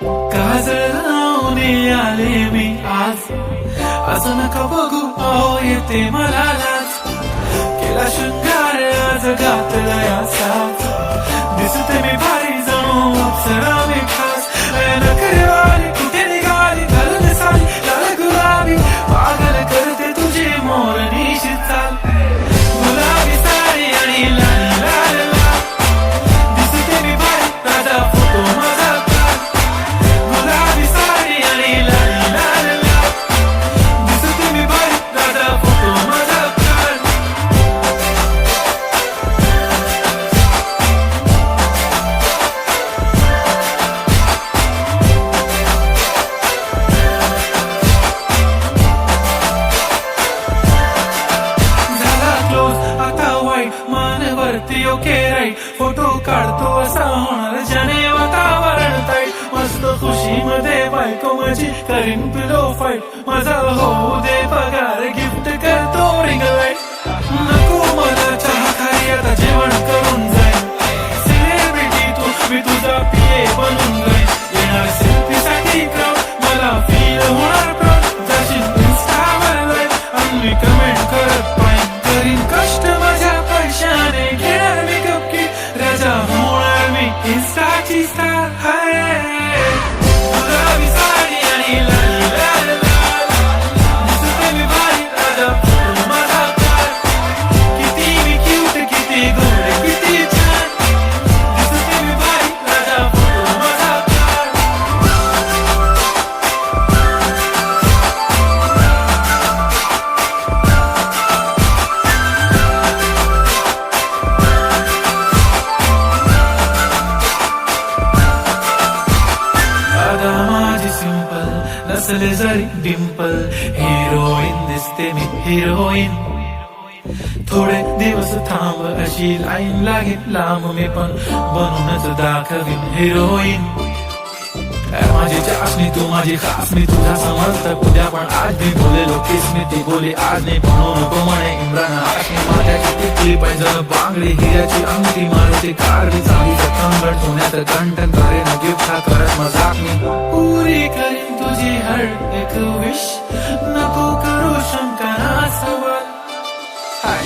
काजळ लावून आले मी आज, असं नका बघू अहो येते मला लाज. केला शृंगार आज घातला या साज, दिसते मी भारी जणू अप्सरा मी खास. नखरेवाली कुठे निघाली घालून साली लाल गुलाबी, पागल करते तुझी मोरणीशी चाल. गुलाबी साडी आणि लाल लाल लाल, दिसते मी भारी राजा फोटो माझा काढ. गुलाबी साडी आणि लाल लाल लाल, दिसते मी भारी राजा फोटो माझा काढ. झाला क्लोज आता वाईट मानवरती ओके राईट, फोटो काढतो असा होणार ज्याने वातावरण ताईट. मस्त खुशी मध्ये बायको माझी करीन पिलो फाईट, माझा होऊ दे पगार गिफ्ट करतो रिंग लाईट. नको मला चहा खाली आता जेवण करून जाईन, सेलिब्रिटी तू मी तुझा पिये बनून जाईन. येणार सेल्फी साठी क्राऊड मला फील होणार प्राऊड, जाशील इंस्टावर लाईव्ह आणि मी कमेंट करत पाहिन. करीन कष्ट माझ्या पैशाने घेणार मी कपकीट, राजा होणार मी इंस्टाची स्टार. हाय गुलाबी साडी आणि लाल लाल लाल, दिसते मी भारी राजा फोटो माझा काढ. किती मी क्यूट किती गोड किती छान, दिसते मी भारी राजा फोटो माझा काढ. आता माझी सिंपल नसले जरी डिंपल, हिरोईन दिसते मी हिरोईन. थोडे दिवस थांब अशी लाईन लागेल लांब, मी पण बनूनच दाखवीन हिरोईन. माझी चाशनी तू माझी खास, मी तुझा समर्थक उद्या पण आज मी बोलेलो किस मी ती बोली आज नाही म्हणू नको म्हणे इम्रान हाशमी. माझ्याची तिथली पाहिजे बांगडी हिऱ्याची अंगठी, मारुती कारली चांगली कंगण सोन्यात कंटन करेन गिफ्ट हा करत मजाक मी. पुरी करीन तुझी हर एक विश, नको करू शंका ना सवाल. हाय